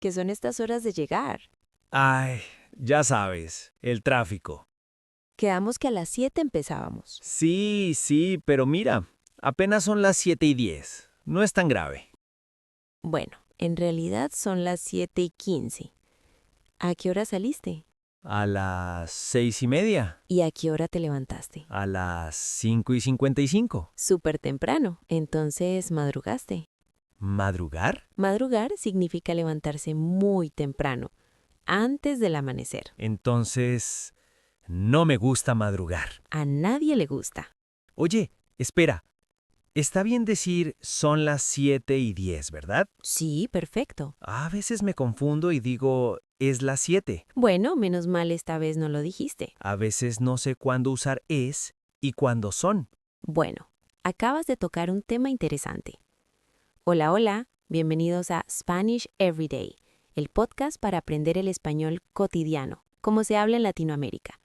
que son estas horas de llegar. Ay, ya sabes, el tráfico. Quedamos que a las 7 empezábamos. Sí, pero mira, apenas son las 7:10. No es tan grave. Bueno, en realidad son las 7:15. ¿A qué hora saliste? A las 6:30. ¿Y a qué hora te levantaste? A las 5:55. Súper temprano, entonces madrugaste. ¿Madrugar? Madrugar significa levantarse muy temprano, antes del amanecer. Entonces, no me gusta madrugar. A nadie le gusta. Oye, espera. Está bien decir son las 7:10, ¿verdad? Sí, perfecto. A veces me confundo y digo es las 7. Bueno, menos mal esta vez no lo dijiste. A veces no sé cuándo usar es y cuándo son. Bueno, acabas de tocar un tema interesante. Hola, hola, bienvenidos a Spanish Everyday, el podcast para aprender el español cotidiano, como se habla en Latinoamérica.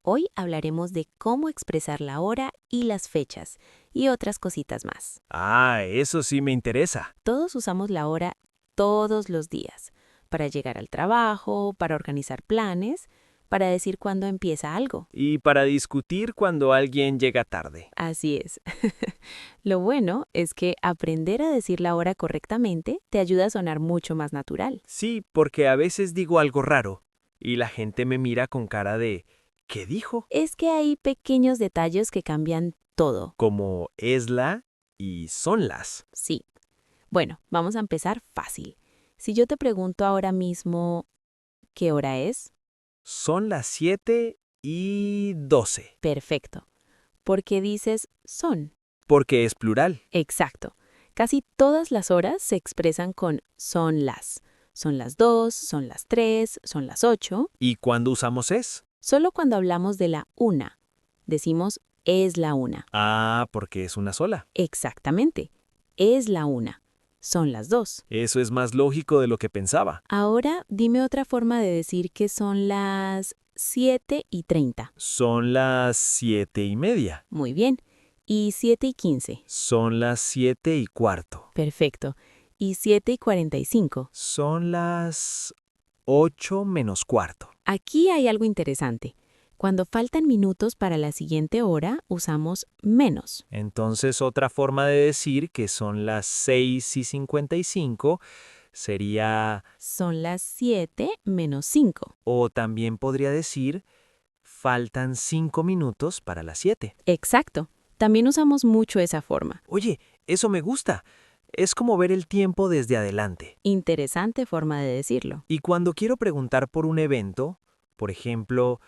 Hoy hablaremos de cómo expresar la hora y las fechas, y otras cositas más. Ah, eso sí me interesa. Todos usamos la hora todos los días, para llegar al trabajo, para organizar planes, para decir cuándo empieza algo. Y para discutir cuando alguien llega tarde. Así es. Lo bueno es que aprender a decir la hora correctamente te ayuda a sonar mucho más natural. Sí, porque a veces digo algo raro y la gente me mira con cara de ¿qué dijo? Es que hay pequeños detalles que cambian todo. Como es la y son las. Sí. Bueno, vamos a empezar fácil. Si yo te pregunto ahora mismo, ¿qué hora es? Son las 7:12. Perfecto. ¿Por qué dices son? Porque es plural. Exacto. Casi todas las horas se expresan con son las. Son las 2, son las 3, son las 8. ¿Y cuándo usamos es? Solo cuando hablamos de la una, decimos es la una. Ah, porque es una sola. Exactamente. Es la una. Son las 2. Eso es más lógico de lo que pensaba. Ahora dime otra forma de decir que son las 7:30. Son las 7:30. Muy bien. ¿Y 7:15? Son las 7:15. Perfecto. ¿Y 7:45? Son las 8:15. Aquí hay algo interesante. Cuando faltan minutos para la siguiente hora, usamos menos. Entonces, otra forma de decir que son las 6:55 sería, Son las 7 menos 5. o también podría decir, faltan 5 minutos para las 7. Exacto. También usamos mucho esa forma. Oye, eso me gusta. Es como ver el tiempo desde adelante. Interesante forma de decirlo. Y cuando quiero preguntar por un evento, por ejemplo,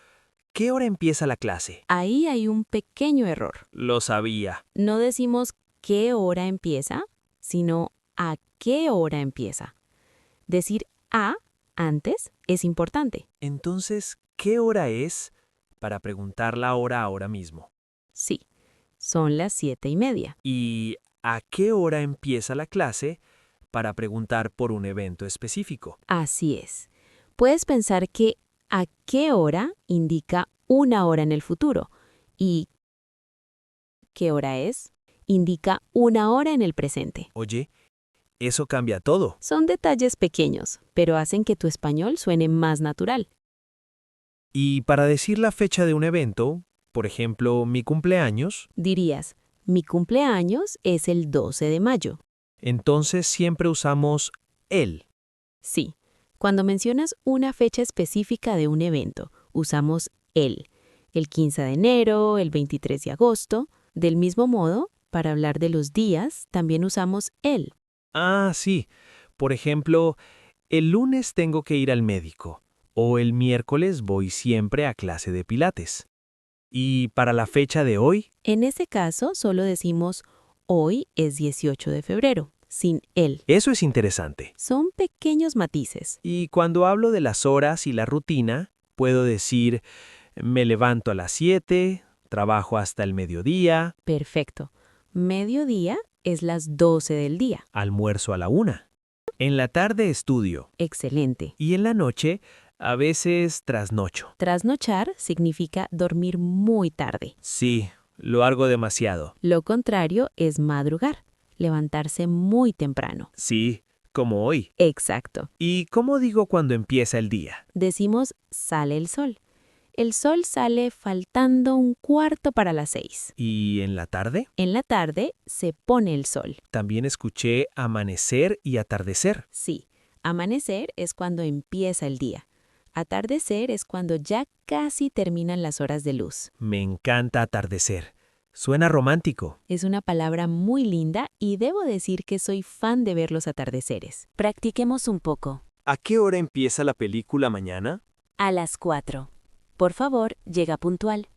¿qué hora empieza la clase? Ahí hay un pequeño error. Lo sabía. No decimos qué hora empieza, sino a qué hora empieza. Decir a antes es importante. Entonces, ¿qué hora es para preguntar la hora ahora mismo? Sí, son las 7:30. ¿Y a qué hora empieza la clase para preguntar por un evento específico? Así es. Puedes pensar que a qué hora indica una hora en el futuro y qué hora es indica una hora en el presente. Oye, eso cambia todo. Son detalles pequeños, pero hacen que tu español suene más natural. Y para decir la fecha de un evento, por ejemplo, mi cumpleaños, Dirías, mi cumpleaños es el 12 de mayo. entonces siempre usamos el. Sí, cuando mencionas una fecha específica de un evento, usamos el 15 de enero, el 23 de agosto. Del mismo modo, para hablar de los días, también usamos el. Ah, sí. Por ejemplo, el lunes tengo que ir al médico o el miércoles voy siempre a clase de pilates. Y para la fecha de hoy, En ese caso, solo decimos hoy es 18 de febrero, sin el. eso es interesante. Son pequeños matices. Y cuando hablo de las horas y la rutina, puedo decir, me levanto a las 7, trabajo hasta el mediodía, Perfecto. Mediodía es las 12 del día. almuerzo a la 1. En la tarde estudio Excelente. y en la noche a veces trasnocho. Trasnochar significa dormir muy tarde. Sí, lo hago demasiado. Lo contrario es madrugar, levantarse muy temprano. Sí, como hoy. Exacto. ¿Y cómo digo cuando empieza el día? Decimos sale el sol. El sol sale faltando un cuarto para las 6. ¿Y en la tarde? En la tarde se pone el sol. También escuché amanecer y atardecer. Sí, amanecer es cuando empieza el día. Atardecer es cuando ya casi terminan las horas de luz. Me encanta atardecer. Suena romántico. Es una palabra muy linda y debo decir que soy fan de ver los atardeceres. Practiquemos un poco. ¿A qué hora empieza la película mañana? A las 4. Por favor, llega puntual.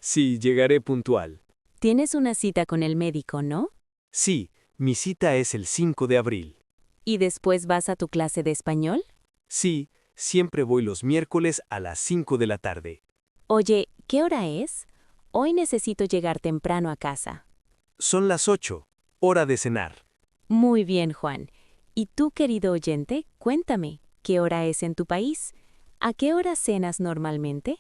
Sí, llegaré puntual. Tienes una cita con el médico, ¿no? Sí, mi cita es el 5 de abril. ¿Y después vas a tu clase de español? Sí, siempre voy los miércoles a las 5 de la tarde. Oye, ¿qué hora es? Hoy necesito llegar temprano a casa. Son las 8, hora de cenar. Muy bien, Juan. ¿Y tú, querido oyente, cuéntame, ¿qué hora es en tu país? ¿A qué hora cenas normalmente?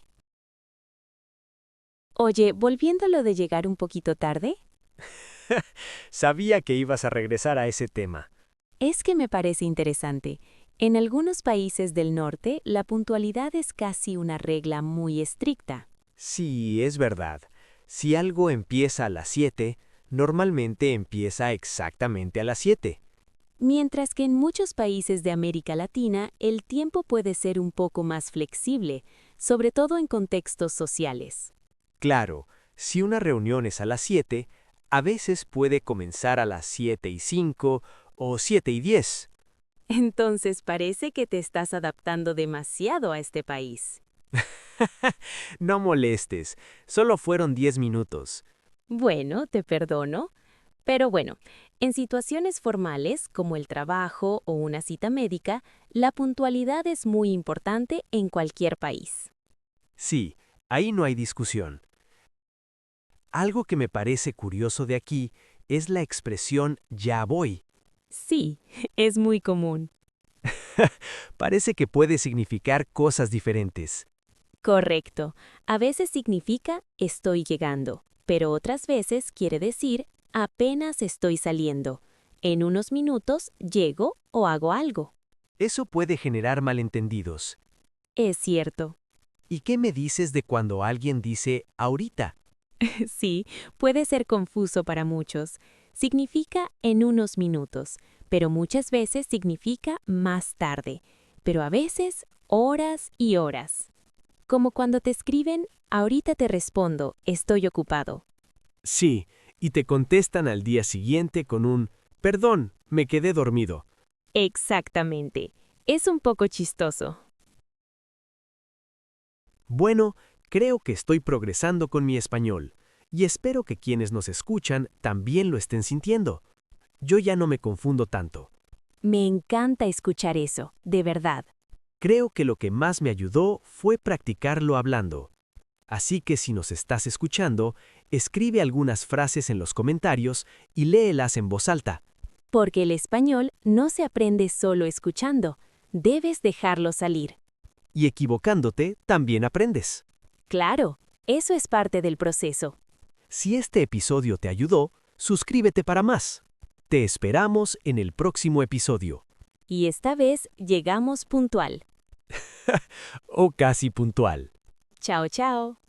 Oye, volviendo a lo de llegar un poquito tarde, Sabía que ibas a regresar a ese tema. es que me parece interesante. En algunos países del norte, la puntualidad es casi una regla muy estricta. Sí, es verdad. Si algo empieza a las 7, normalmente empieza exactamente a las 7. Mientras que en muchos países de América Latina, el tiempo puede ser un poco más flexible, sobre todo en contextos sociales. Claro, si una reunión es a las 7, a veces puede comenzar a las 7:05 o 7:10. Entonces parece que te estás adaptando demasiado a este país. No molestes, solo fueron 10 minutos. Bueno, te perdono. Pero bueno, en situaciones formales como el trabajo o una cita médica, la puntualidad es muy importante en cualquier país. Sí, ahí no hay discusión. Algo que me parece curioso de aquí es la expresión ya voy. Sí, es muy común. Parece que puede significar cosas diferentes. Correcto. A veces significa estoy llegando, pero otras veces quiere decir apenas estoy saliendo. En unos minutos llego o hago algo. Eso puede generar malentendidos. Es cierto. ¿Y qué me dices de cuando alguien dice ahorita? Sí, puede ser confuso para muchos. Significa en unos minutos, pero muchas veces significa más tarde, pero a veces horas y horas. Como cuando te escriben, ahorita te respondo, estoy ocupado. Sí, y te contestan al día siguiente con un perdón, me quedé dormido. Exactamente. Es un poco chistoso. Bueno, creo que estoy progresando con mi español, y espero que quienes nos escuchan también lo estén sintiendo. Yo ya no me confundo tanto. Me encanta escuchar eso, de verdad. Creo que lo que más me ayudó fue practicarlo hablando. Así que si nos estás escuchando, escribe algunas frases en los comentarios y léelas en voz alta. Porque el español no se aprende solo escuchando, debes dejarlo salir. Y equivocándote, también aprendes. Claro, eso es parte del proceso. Si este episodio te ayudó, suscríbete para más. Te esperamos en el próximo episodio. Y esta vez llegamos puntual. O casi puntual. Chao, chao.